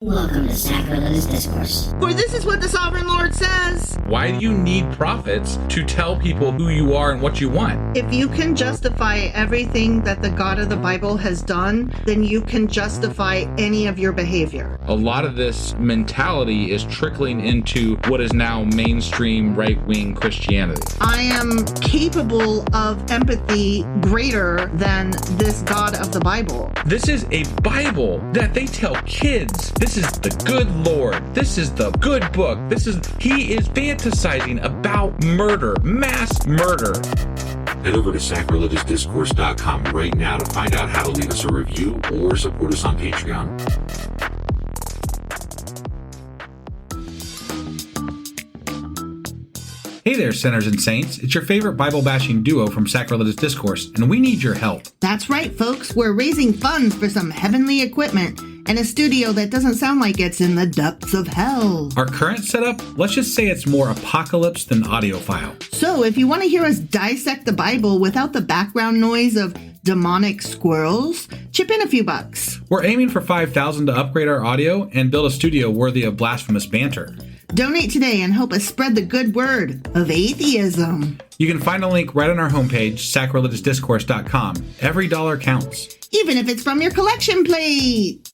Welcome to Sacrilegious Discourse. For this is what the Sovereign Lord says. Why do you need prophets to tell people who you are and what you want? If you can justify everything that the God of the Bible has done, then you can justify any of your behavior. A lot of this mentality is trickling into what is now mainstream right-wing Christianity. I am capable of empathy greater than this God of the Bible. This is a Bible that they tell kids. This is the good Lord. This is the good book. He is fantasizing about murder, mass murder. Head over to sacrilegiousdiscourse.com right now to find out how to leave us a review or support us on Patreon. Hey there, sinners and saints. It's your favorite Bible-bashing duo from Sacrilegious Discourse, and we need your help. That's right, folks. We're raising funds for some heavenly equipment and a studio that doesn't sound like it's in the depths of hell. Our current setup, let's just say it's more apocalypse than audiophile. So if you want to hear us dissect the Bible without the background noise of demonic squirrels, chip in a few bucks. We're aiming for $5,000 to upgrade our audio and build a studio worthy of blasphemous banter. Donate today and help us spread the good word of atheism. You can find a link right on our homepage, sacrilegiousdiscourse.com. Every dollar counts. Even if it's from your collection plate.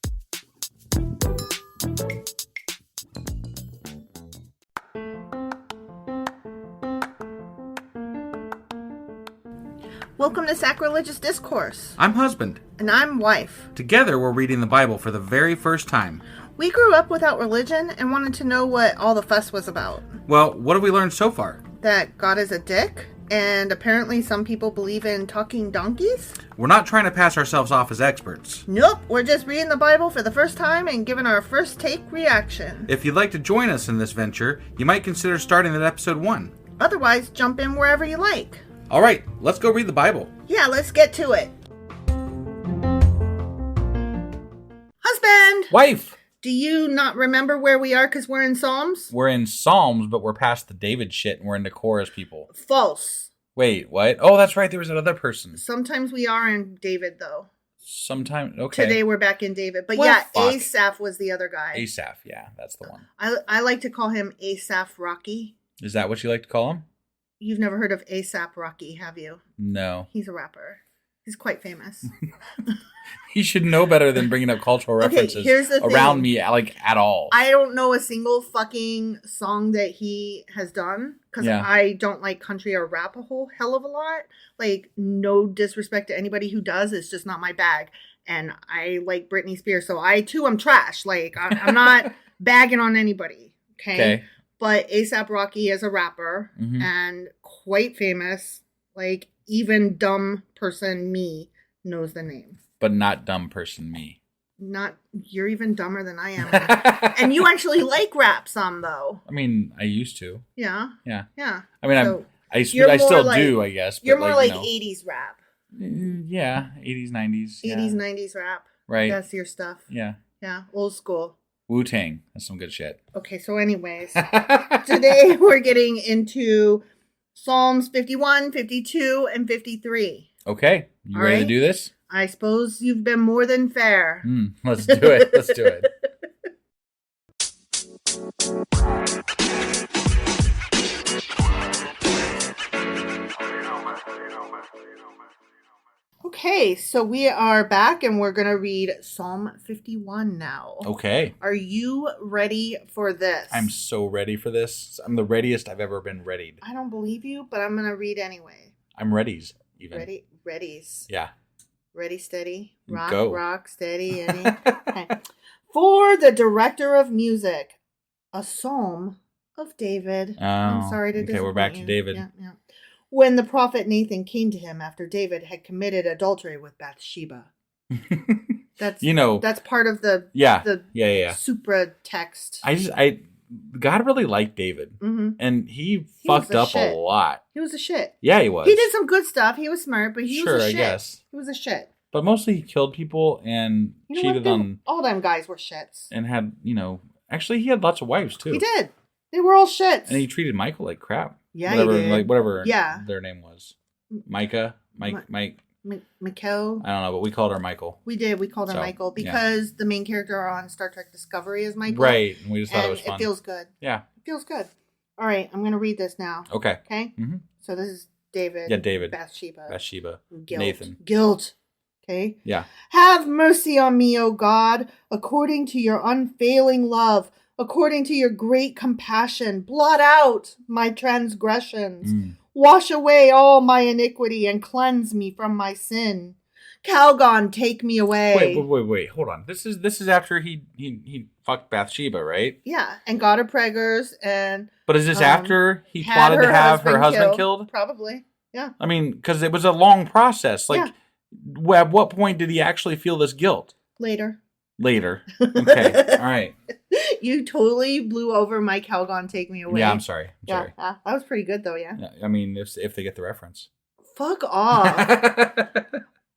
Welcome to Sacrilegious Discourse. I'm husband. And I'm wife. Together, we're reading the Bible for the very first time. We grew up without religion and wanted to know what all the fuss was about. Well, what have we learned so far? That God is a dick, and apparently some people believe in talking donkeys? We're not trying to pass ourselves off as experts. Nope, we're just reading the Bible for the first time and giving our first take reaction. If you'd like to join us in this venture, you might consider starting at episode 1. Otherwise, jump in wherever you like. All right, let's go read the Bible. Yeah, let's get to it. Husband! Wife! Do you not remember where we are because we're in Psalms? We're in Psalms, but we're past the David shit and we're into chorus people. False. Wait, what? Oh, that's right. There was another person. Sometimes we are in David, though. Sometime, okay. Today we're back in David. But Well, yeah, fuck. Asaph was the other guy. Asaph, yeah, that's the one. I like to call him Asaph Rocky. Is that what you like to call him? You've never heard of Asaph Rocky, have you? No. He's a rapper. He's quite famous. He should know better than bringing up cultural references here's the around thing. me, like, at all. I don't know a single fucking song that he has done because Yeah. I don't like country or rap a whole hell of a lot. Like, no disrespect to anybody who does. It's just not my bag. And I like Britney Spears. So I, too, am trash. Like, I'm not bagging on anybody. Okay. But A$AP Rocky is a rapper and quite famous. Like, even dumb person me knows the name. But not dumb person me. You're even dumber than I am. And you actually like rap some, though. I mean, I used to. Yeah. Yeah. Yeah. I mean, So I you're still more do, like- I guess. But You're more like you know. 80s rap. Yeah, 80s, 90s. 80s, 90s rap. Right. That's your stuff. Yeah. Yeah. Old school. Wu-Tang. That's some good shit. Okay, so anyways. Today we're getting into Psalms 51, 52, and 53. Okay. You All ready to right. do this? I suppose you've been more than fair. Let's do it. Let's do it. Okay, so we are back and we're going to read Psalm 51 now. Okay. Are you ready for this? I'm so ready for this. I'm the readiest I've ever been readied. I don't believe you, but I'm going to read anyway. I'm readies, even. Readies. Yeah. Ready, steady, rock, Go. rock, steady, Eddie. Okay. For the director of music, a psalm of David. I'm sorry to disappoint okay, we're back to you. David. Yeah. When the prophet Nathan came to him after David had committed adultery with Bathsheba. That's that's part of the supra text. God really liked David, and he fucked up a lot. He was a shit. Yeah, he was. He did some good stuff. He was smart, but he was a shit. I guess. He was a shit. But mostly he killed people and cheated on. All them guys were shits. And had, actually he had lots of wives too. He did. They were all shits. And he treated Michael like crap. Yeah, he did. Whatever their name was. Micah, Mike. Mikkel. I don't know, but we called her Michael. We did. We called her Michael because the main character on Star Trek Discovery is Michael. Right. And we just thought it was fun. It feels good. Yeah. It feels good. All right. I'm going to read this now. Okay. Okay? Mm-hmm. So this is David. Yeah, David. Bathsheba. Guilt. Nathan. Guilt. Okay? Yeah. Have mercy on me, O God, according to your unfailing love, according to your great compassion. Blot out my transgressions. Wash away all my iniquity and cleanse me from my sin. Calgon, take me away. Wait. Hold on. This is after he fucked Bathsheba, right? Yeah, and got her preggers and... But is this after he plotted to have her husband killed? Probably, yeah. I mean, because it was a long process. Like, at what point did he actually feel this guilt? Later. Okay, all right. You totally blew over my Calgon, take me away. Yeah, I'm sorry. That was pretty good, though, yeah. I mean, if they get the reference. Fuck off.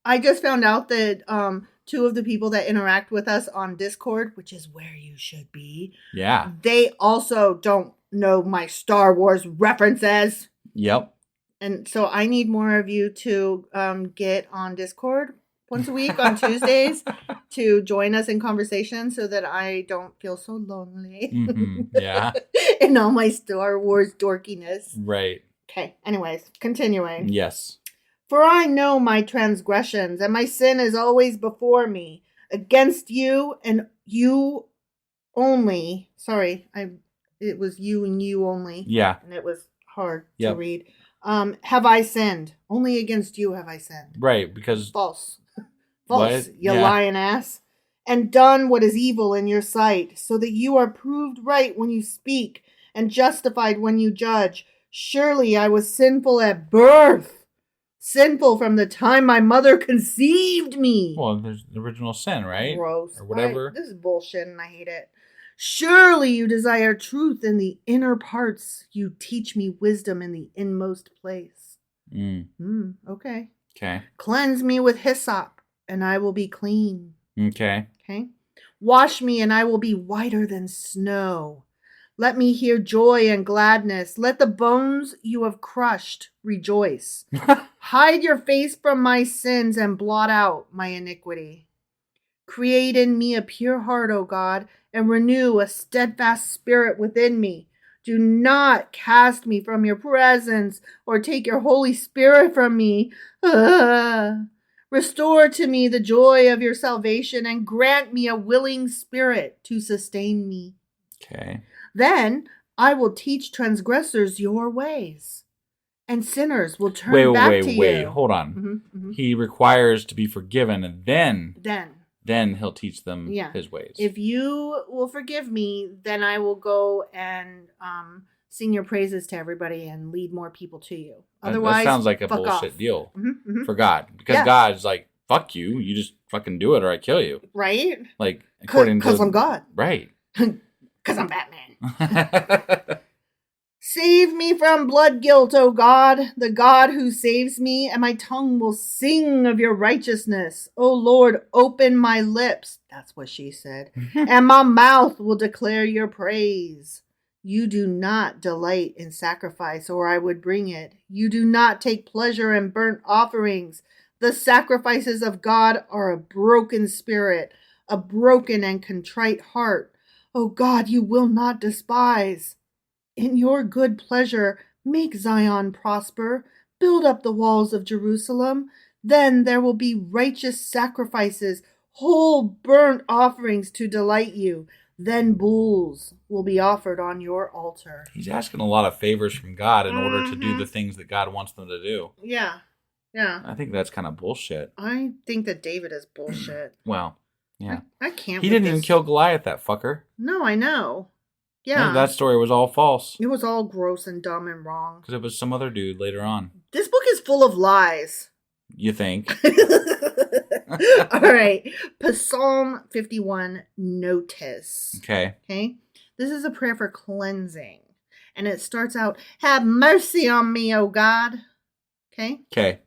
I just found out that two of the people that interact with us on Discord, which is where you should be. Yeah. They also don't know my Star Wars references. Yep. And so I need more of you to get on Discord once a week on Tuesdays to join us in conversation so that I don't feel so lonely. Mm-hmm. Yeah. In all my Star Wars dorkiness. Right. Okay. Anyways, continuing. Yes. For I know my transgressions, and my sin is always before me. Against you and you only. Sorry, it was you and you only. Yeah. And it was hard to read. Have I sinned? Only against you have I sinned. Right, because... False, what? You lying ass. And done what is evil in your sight, so that you are proved right when you speak, and justified when you judge. Surely I was sinful at birth. Sinful from the time my mother conceived me. Well, there's the original sin, right? Gross. Or whatever. This is bullshit and I hate it. Surely you desire truth in the inner parts. You teach me wisdom in the inmost place. Okay. Okay. Cleanse me with hyssop, and I will be clean. Okay. Wash me, and I will be whiter than snow. Let me hear joy and gladness. Let the bones you have crushed rejoice. Hide your face from my sins and blot out my iniquity. Create in me a pure heart, O God, and renew a steadfast spirit within me. Do not cast me from your presence or take your Holy Spirit from me. Restore to me the joy of your salvation and grant me a willing spirit to sustain me. Okay. Then I will teach transgressors your ways, and sinners will turn back to you. Wait, hold on. He requires to be forgiven, and then he'll teach them his ways. If you will forgive me, then I will go and sing your praises to everybody and lead more people to you. Otherwise, that sounds like a fuck bullshit off. deal for God. Because God's like, fuck you. You just fucking do it or I kill you. Right? Like, according to... Because I'm God. Right. Because I'm Batman. Save me from blood guilt, O God, the God who saves me, and my tongue will sing of your righteousness. O Lord, open my lips. That's what she said. And my mouth will declare your praise. You do not delight in sacrifice, or I would bring it. You do not take pleasure in burnt offerings. The sacrifices of God are a broken spirit, a broken and contrite heart. O God, you will not despise. In your good pleasure, make Zion prosper. Build up the walls of Jerusalem. Then there will be righteous sacrifices, whole burnt offerings to delight you. Then bulls will be offered on your altar. He's asking a lot of favors from God in order to do the things that God wants them to do. Yeah. I think that's kind of bullshit. I think that David is bullshit. Well, yeah. I can't. He didn't even kill Goliath, that fucker. No, I know. Yeah. That story was all false. It was all gross and dumb and wrong. Because it was some other dude later on. This book is full of lies. You think? All right. Psalm 51, notice. Okay. This is a prayer for cleansing. And it starts out, have mercy on me, O God. Okay.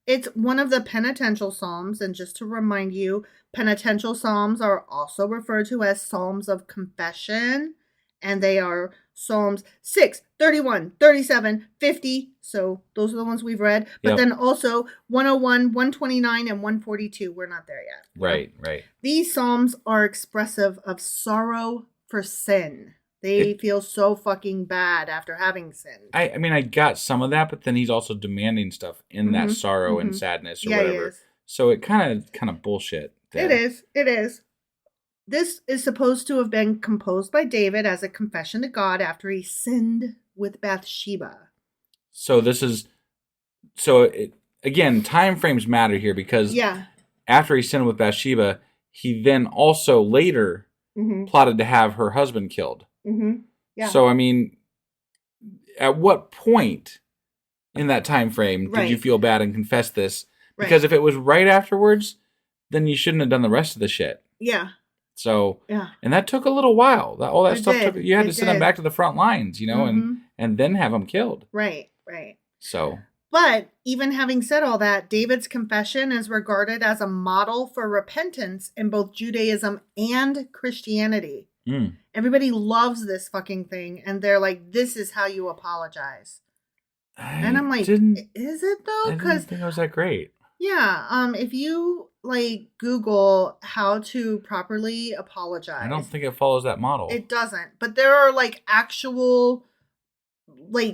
It's one of the penitential psalms. And just to remind you, penitential psalms are also referred to as psalms of confession. And they are Psalms 6, 31, 37, 50. So those are the ones we've read. But then also 101, 129, and 142. We're not there yet. Right. These Psalms are expressive of sorrow for sin. They feel so fucking bad after having sinned. I mean, I got some of that, but then he's also demanding stuff in that sorrow and sadness or whatever. He is. So it kind of bullshit there. It is. This is supposed to have been composed by David as a confession to God after he sinned with Bathsheba. Again, time frames matter here because after he sinned with Bathsheba, he then also later plotted to have her husband killed. Yeah. So, I mean, at what point in that time frame did you feel bad and confess this? Because if it was right afterwards, then you shouldn't have done the rest of the shit. Yeah. So, and that took a little while. All that stuff took. You had to send him back to the front lines, and then have him killed. Right. So. But even having said all that, David's confession is regarded as a model for repentance in both Judaism and Christianity. Everybody loves this fucking thing, and they're like, "This is how you apologize." And I'm like, "Is it though?" I didn't think it was that great. Yeah. If you Google how to properly apologize, I don't think it follows that model. It doesn't. But there are actual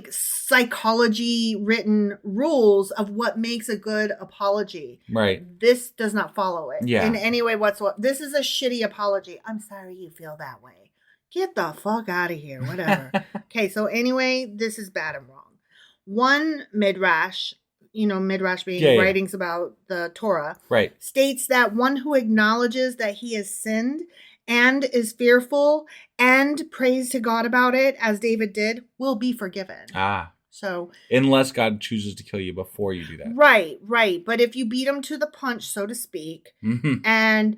psychology written rules of what makes a good apology. Right. This does not follow it in any way whatsoever. This is a shitty apology. I'm sorry you feel that way. Get the fuck out of here. Whatever. Okay. So anyway, this is bad and wrong. One midrash, midrash being writings about the Torah, states that one who acknowledges that he has sinned and is fearful and prays to God about it, as David did, will be forgiven. So unless God chooses to kill you before you do that. Right. But if you beat him to the punch, so to speak, and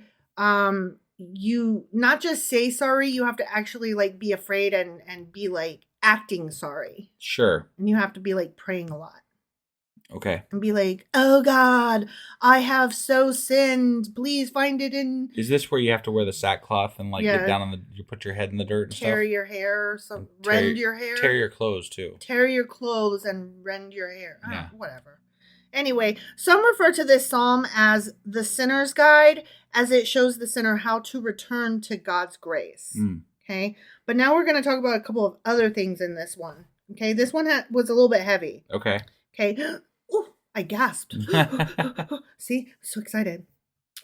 you not just say sorry, you have to actually be afraid and be acting sorry. Sure. And you have to be praying a lot. Okay. And be like, "Oh God, I have so sinned. Please find it in." Is this where you have to wear the sackcloth and get down on you put your head in the dirt and tear stuff? your hair, rend your hair. Tear your clothes too. Tear your clothes and rend your hair. Yeah. Whatever. Anyway, some refer to this psalm as the sinner's guide, as it shows the sinner how to return to God's grace. Okay. But now we're going to talk about a couple of other things in this one. Okay. This one was a little bit heavy. Okay. Oh, I gasped. See, so excited.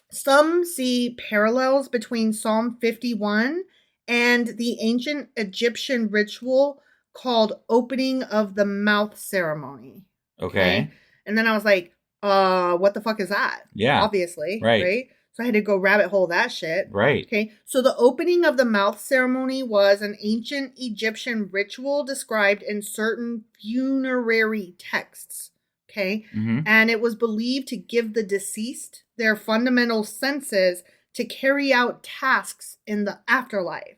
Some see parallels between Psalm 51 and the ancient Egyptian ritual called opening of the mouth ceremony. Okay. And then I was like, what the fuck is that? Yeah. Obviously. Right? So I had to go rabbit hole that shit. Right. Okay. So the opening of the mouth ceremony was an ancient Egyptian ritual described in certain funerary texts. Okay. And it was believed to give the deceased their fundamental senses to carry out tasks in the afterlife.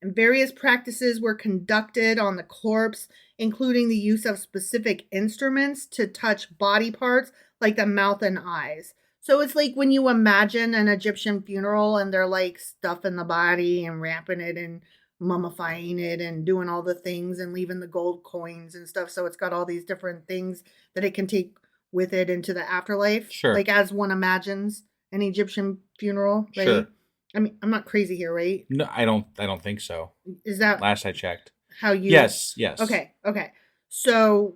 And various practices were conducted on the corpse, including the use of specific instruments to touch body parts like the mouth and eyes. So it's like when you imagine an Egyptian funeral and they're stuffing the body and wrapping it and mummifying it and doing all the things and leaving the gold coins and stuff. So it's got all these different things that it can take with it into the afterlife. Sure. As one imagines an Egyptian funeral, right? Sure. I mean, I'm not crazy here, right? No, I don't think so. Is that last I checked? How you? Yes. Okay. So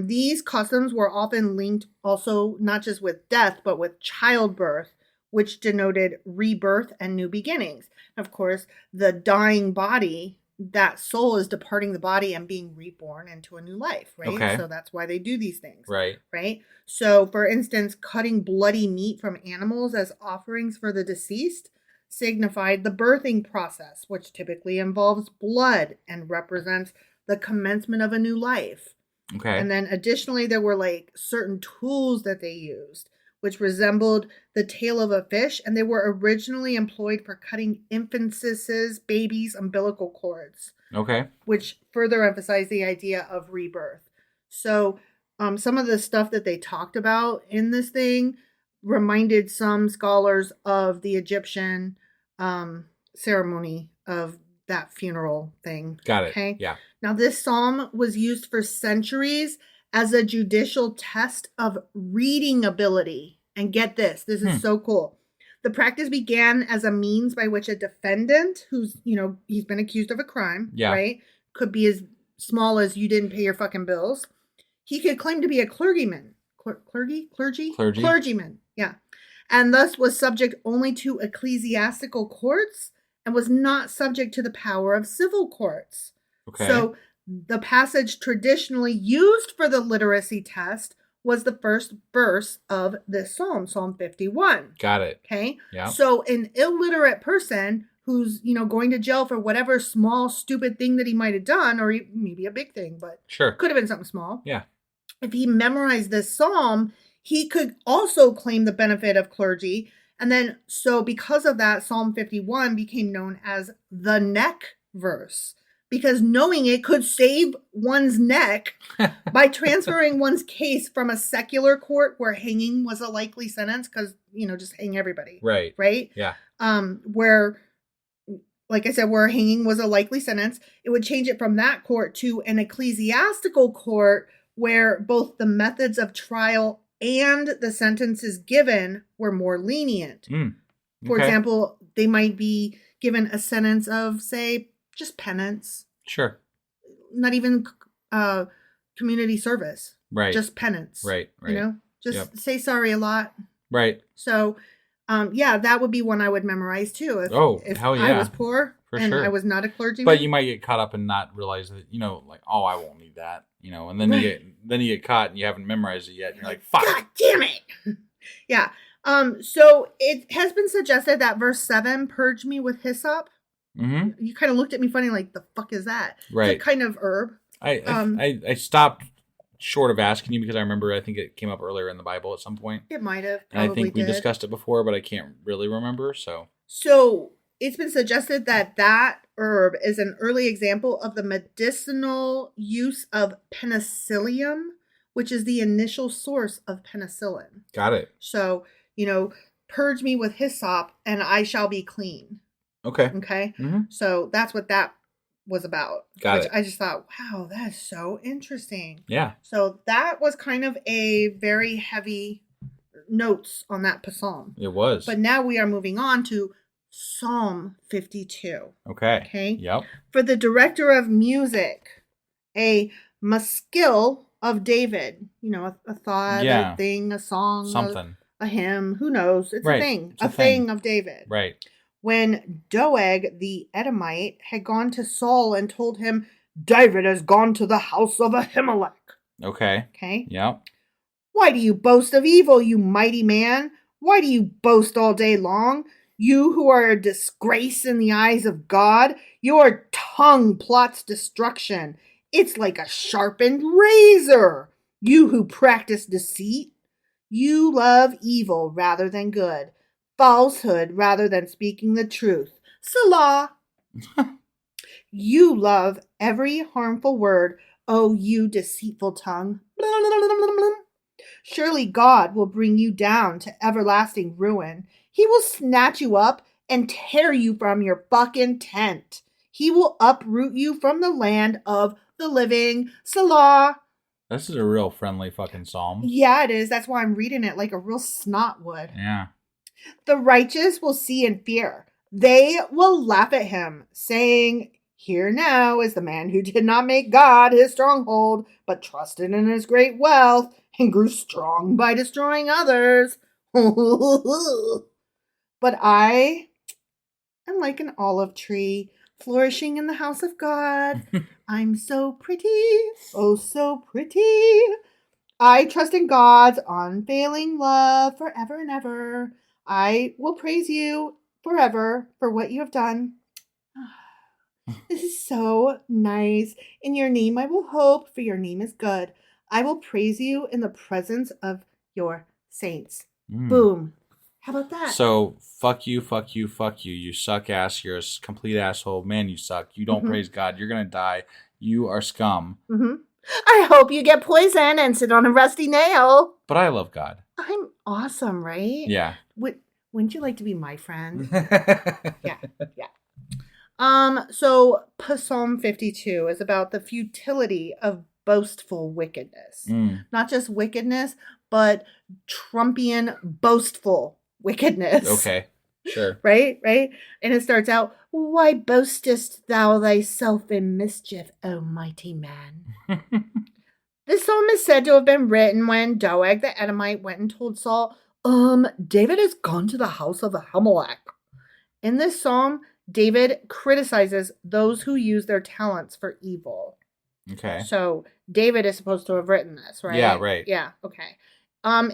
these customs were often linked also not just with death, but with childbirth, which denoted rebirth and new beginnings. Of course, the dying body, that soul is departing the body and being reborn into a new life, right? Okay. So that's why they do these things. Right. So, for instance, cutting bloody meat from animals as offerings for the deceased signified the birthing process, which typically involves blood and represents the commencement of a new life. Okay. And then additionally, there were certain tools that they used, which resembled the tail of a fish, and they were originally employed for cutting infants' babies' umbilical cords. Okay. Which further emphasized the idea of rebirth. So some of the stuff that they talked about in this thing reminded some scholars of the Egyptian ceremony of that funeral thing. Got it. Okay. Yeah. Now, this psalm was used for centuries as a judicial test of reading ability. And get this is so cool. The practice began as a means by which a defendant who's, he's been accused of a crime, right? Could be as small as you didn't pay your fucking bills. He could claim to be a clergyman. Clergyman. Yeah. And thus was subject only to ecclesiastical courts and was not subject to the power of civil courts. Okay. So the passage traditionally used for the literacy test was the first verse of this psalm, Psalm 51. Got it. Okay. Yeah. So an illiterate person who's, going to jail for whatever small, stupid thing that he might have done, or maybe a big thing, but sure, could have been something small. Yeah. If he memorized this psalm, he could also claim the benefit of clergy. And then, so because of that, Psalm 51 became known as the neck verse, because knowing it could save one's neck by transferring one's case from a secular court where hanging was a likely sentence, because, just hang everybody. Right. Right? Yeah. Where, like I said, where hanging was a likely sentence, it would change it from that court to an ecclesiastical court where both the methods of trial and the sentences given were more lenient. For example, they might be given a sentence of, say, just penance. Sure. Not even community service. Right. Just penance. Right. Just say sorry a lot. Right. So, that would be one I would memorize too. If hell yeah. I was poor and sure. I was not a clergyman. But you might get caught up and not realize that, like, oh, I won't need that. And then you get caught and you haven't memorized it yet. And you're like, fuck. God damn it. Yeah. So it has been suggested that verse 7, purge me with hyssop. Mm-hmm. You kind of looked at me funny, like, the fuck is that? Right. It's a kind of herb. I stopped short of asking you because I think it came up earlier in the Bible at some point. It might have. And I think we discussed it before, but I can't really remember. So it's been suggested that herb is an early example of the medicinal use of penicillium, which is the initial source of penicillin. Got it. So, purge me with hyssop and I shall be clean. Okay. Okay. Mm-hmm. So that's what that was about. Got it. I just thought, wow, that's so interesting. Yeah. So that was kind of a very heavy notes on that psalm. It was. But now we are moving on to Psalm 52. Okay. Yep. For the director of music, a maskil of David, a thought, a thing, a song, something, a hymn, who knows? It's right. a thing, it's a thing of David. Right. When Doeg the Edomite had gone to Saul and told him, David has gone to the house of Ahimelech. Okay. Yep. Why do you boast of evil, you mighty man? Why do you boast all day long? You who are a disgrace in the eyes of God, your tongue plots destruction. It's like a sharpened razor. You who practice deceit, you love evil rather than good, falsehood rather than speaking the truth. Salah. You love every harmful word, oh, you deceitful tongue. Surely God will bring you down to everlasting ruin. He will snatch you up and tear you from your fucking tent. He will uproot you from the land of the living. Salah. This is a real friendly fucking psalm. Yeah, it is. That's why I'm reading it like a real snot would. Yeah. The righteous will see and fear. They will laugh at him, saying, here now is the man who did not make God his stronghold, but trusted in his great wealth and grew strong by destroying others. But I am like an olive tree flourishing in the house of God. I'm so pretty, oh so pretty. I trust in God's unfailing love forever and ever. I will praise you forever for what you have done. This is so nice. In your name I will hope, for your name is good. I will praise you in the presence of your saints. Boom. How about that? So, fuck you, fuck you, fuck you. You suck ass. You're a complete asshole. Man, you suck. You don't praise God. You're going to die. You are scum. I hope you get poison and sit on a rusty nail. But I love God. I'm awesome, right? Yeah. Wouldn't you like to be my friend? Yeah. So Psalm 52 is about the futility of boastful wickedness. Not just wickedness, but Trumpian boastful wickedness. Okay. Sure. Right? And it starts out, why boastest thou thyself in mischief, O mighty man? This psalm is said to have been written when Doeg the Edomite went and told Saul, David has gone to the house of Ahimelech. In this psalm, David criticizes those who use their talents for evil. Okay. So David is supposed to have written this, right? Yeah, right. Yeah, okay.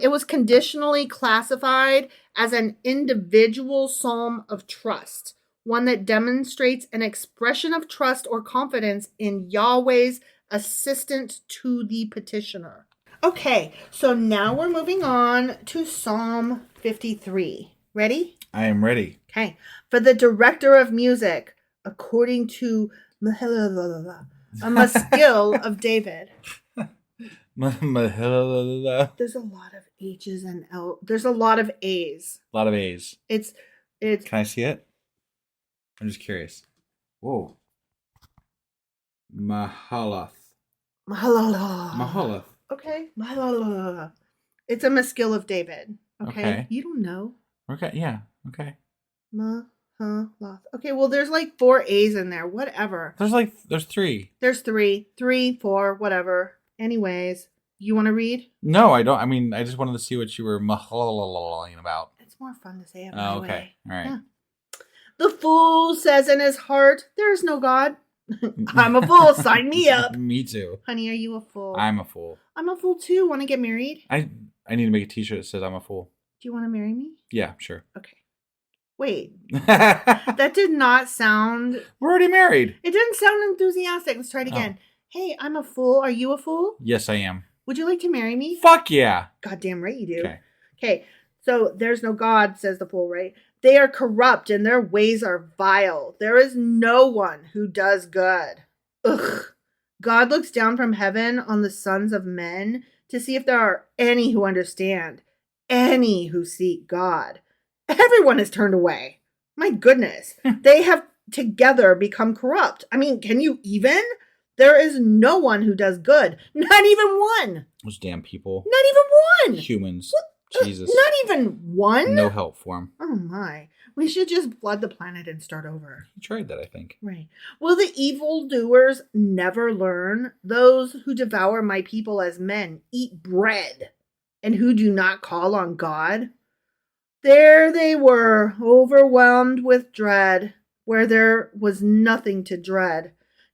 It was conditionally classified as an individual psalm of trust, one that demonstrates an expression of trust or confidence in Yahweh's assistance to the petitioner. Okay, so now we're moving on to Psalm 53. Ready? I am ready. Okay. For the director of music, according to a maskil of David. There's a lot of H's and L. There's a lot of A's. A lot of A's. It's. Can I see it? I'm just curious. Whoa. Mahalath. Okay. It's a maskil of David. Okay. You don't know. Okay. Yeah. Okay. Mahalath. Okay. Well, there's like 4 A's in there. Whatever. There's 3. There's 3, 4, whatever. Anyways, you want to read? No, I don't. I mean, I just wanted to see what you were mahalaling about. It's more fun to say it. Oh, okay. All right. Yeah. The fool says in his heart, there is no God. I'm a fool. Sign me up. Me too. Honey, are you a fool? I'm a fool. I'm a fool too. Want to get married? I need to make a t-shirt that says I'm a fool. Do you want to marry me? Yeah, sure. Okay. Wait. That did not sound... We're already married. It didn't sound enthusiastic. Let's try it again. Hey, I'm a fool. Are you a fool? Yes, I am. Would you like to marry me? Fuck yeah. Goddamn right you do. Okay. So there's no God, says the fool, right? They are corrupt and their ways are vile. There is no one who does good. Ugh. God looks down from heaven on the sons of men to see if there are any who understand, any who seek God. Everyone is turned away. My goodness. They have together become corrupt. I mean, can you even? There is no one who does good. Not even one. Those damn people. Not even one. Humans. What? Jesus. Not even one? No help for them. Oh my. We should just flood the planet and start over. You tried that, I think. Right. Will the evildoers never learn? Those who devour my people as men eat bread, and who do not call on God? There they were, overwhelmed with dread, where there was nothing to dread.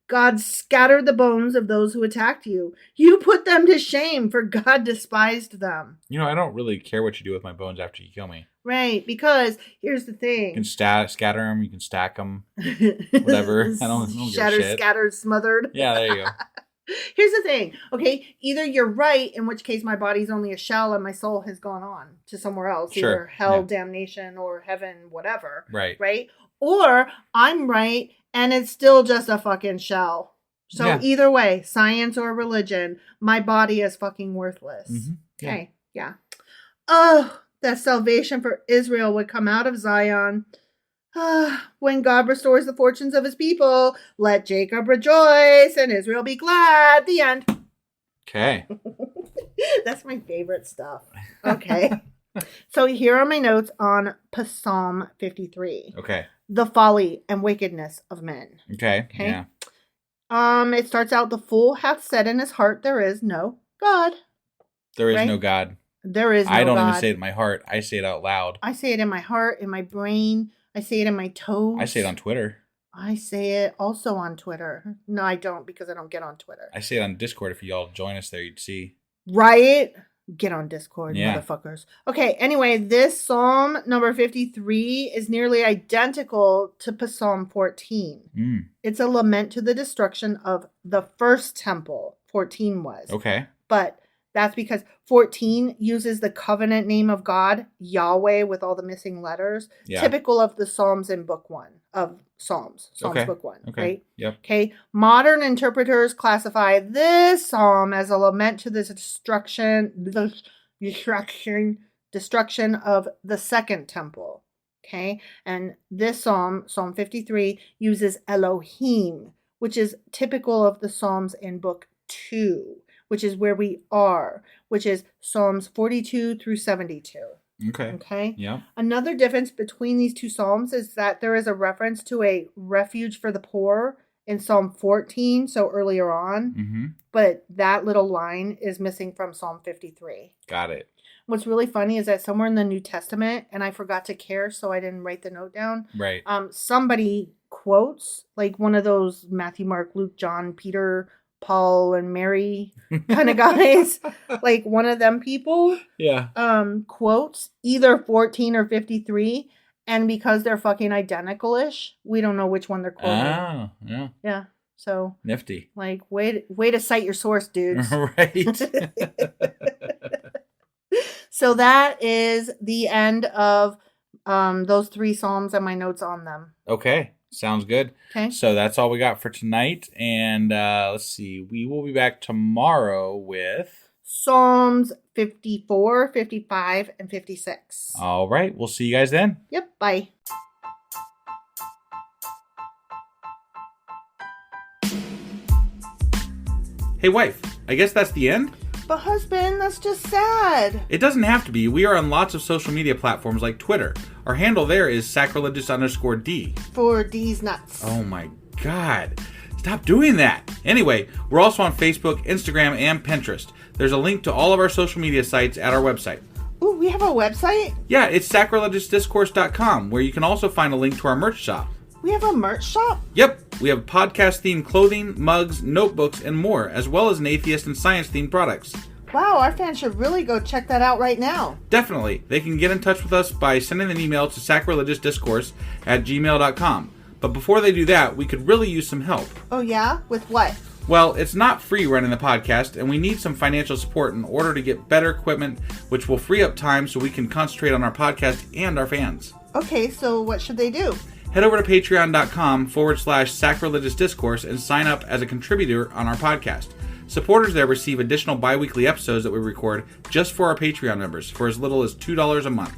God scattered the bones of those who attacked you. You put them to shame, for God despised them. You know, I don't really care what you do with my bones after you kill me. Right, because here's the thing. You can scatter them, you can stack them, whatever. I don't give a Shattered, shit. scattered, smothered. Yeah, there you go. Here's the thing, okay? Either you're right, in which case my body's only a shell and my soul has gone on to somewhere else. Sure. Either hell, damnation, or heaven, whatever. Right. Right? Or I'm right and it's still just a fucking shell. So either way, science or religion, my body is fucking worthless. Mm-hmm. Yeah. Okay, yeah. Oh, that salvation for Israel would come out of Zion. When God restores the fortunes of his people, let Jacob rejoice and Israel be glad. The end. Okay. That's my favorite stuff. Okay. So here are my notes on Psalm 53. Okay. The folly and wickedness of men. Okay. Yeah. It starts out, the fool hath said in his heart, there is no God. There is no God. There is no God. I don't even say it in my heart. I say it out loud. I say it in my heart, in my brain. I say it in my toes. I say it on Twitter. I say it also on Twitter. No, I don't, because I don't get on Twitter. I say it on Discord. If y'all join us there, you'd see. Right? Get on Discord, motherfuckers. Okay, anyway, this Psalm number 53 is nearly identical to Psalm 14. It's a lament to the destruction of the first temple. 14 was. Okay. But that's because 14 uses the covenant name of God, Yahweh, with all the missing letters. Yeah. Typical of the Psalms in Book 1 of Psalms. Psalms Book 1. Okay. Right? Yep. Okay. Modern interpreters classify this psalm as a lament to the destruction of the second temple. Okay. And this Psalm, Psalm 53, uses Elohim, which is typical of the Psalms in book 2, which is where we are, which is Psalms 42 through 72. Okay. Yeah. Another difference between these two Psalms is that there is a reference to a refuge for the poor in Psalm 14, so earlier on. Mm-hmm. But that little line is missing from Psalm 53. Got it. What's really funny is that somewhere in the New Testament, and I forgot to care, so I didn't write the note down. Right. Somebody quotes, like one of those Matthew, Mark, Luke, John, Peter, Paul, and Mary kind of guys. Like one of them people. Yeah. Quotes either 14 or 53. And because they're fucking identical-ish, we don't know which one they're quoting. Oh, yeah. Yeah. So Nifty. like, way to cite your source, dudes. Right. So that is the end of those 3 Psalms and my notes on them. Okay. Sounds good. Okay. So that's all we got for tonight. And let's see. We will be back tomorrow with Psalms 54, 55, and 56. All right. We'll see you guys then. Yep. Bye. Hey, wife. I guess that's the end? But husband, that's just sad. It doesn't have to be. We are on lots of social media platforms like Twitter. Our handle there is sacrilegious_D. For D's nuts. Oh my God. Stop doing that. Anyway, we're also on Facebook, Instagram, and Pinterest. There's a link to all of our social media sites at our website. Ooh, we have a website? Yeah, it's sacrilegiousdiscourse.com, where you can also find a link to our merch shop. We have a merch shop? Yep, we have podcast-themed clothing, mugs, notebooks, and more, as well as an atheist and science-themed products. Wow, our fans should really go check that out right now. Definitely. They can get in touch with us by sending an email to sacrilegiousdiscourse@gmail.com. But before they do that, we could really use some help. Oh yeah? With what? Well, it's not free running the podcast, and we need some financial support in order to get better equipment, which will free up time so we can concentrate on our podcast and our fans. Okay, so what should they do? Head over to patreon.com/sacrilegiousdiscourse and sign up as a contributor on our podcast. Supporters there receive additional bi-weekly episodes that we record just for our Patreon members for as little as $2 a month.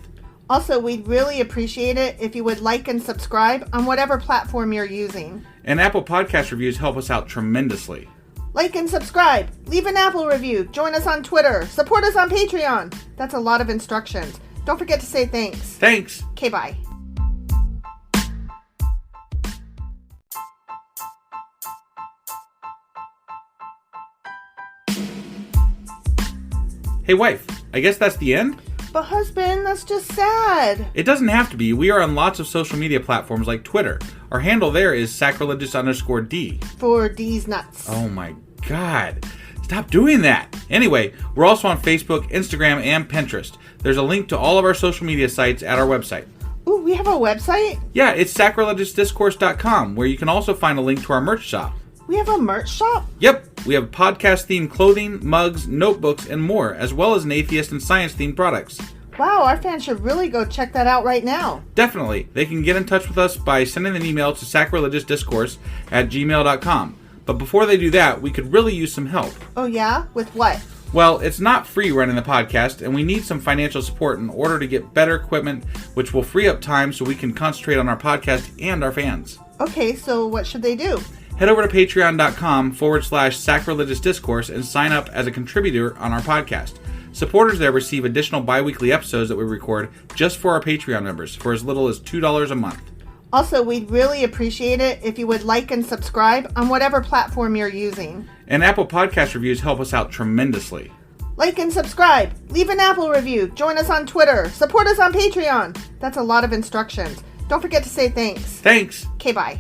Also, we'd really appreciate it if you would like and subscribe on whatever platform you're using. And Apple Podcast reviews help us out tremendously. Like and subscribe. Leave an Apple review. Join us on Twitter. Support us on Patreon. That's a lot of instructions. Don't forget to say thanks. Thanks. Okay, bye. Hey, wife. I guess that's the end? But husband, that's just sad. It doesn't have to be. We are on lots of social media platforms like Twitter. Our handle there is sacrilegious_D. For D's nuts. Oh my God. Stop doing that. Anyway, we're also on Facebook, Instagram, and Pinterest. There's a link to all of our social media sites at our website. Ooh, we have a website? Yeah, it's sacrilegiousdiscourse.com, where you can also find a link to our merch shop. We have a merch shop? Yep, we have podcast-themed clothing, mugs, notebooks, and more, as well as an atheist and science-themed products. Wow, our fans should really go check that out right now. Definitely. They can get in touch with us by sending an email to sacrilegiousdiscourse@gmail.com. But before they do that, we could really use some help. Oh yeah? With what? Well, it's not free running the podcast, and we need some financial support in order to get better equipment, which will free up time so we can concentrate on our podcast and our fans. Okay, so what should they do? Head over to patreon.com/sacrilegiousdiscourse and sign up as a contributor on our podcast. Supporters there receive additional bi-weekly episodes that we record just for our Patreon members for as little as $2 a month. Also, we'd really appreciate it if you would like and subscribe on whatever platform you're using. And Apple Podcast reviews help us out tremendously. Like and subscribe. Leave an Apple review. Join us on Twitter. Support us on Patreon. That's a lot of instructions. Don't forget to say thanks. Thanks. Okay, bye.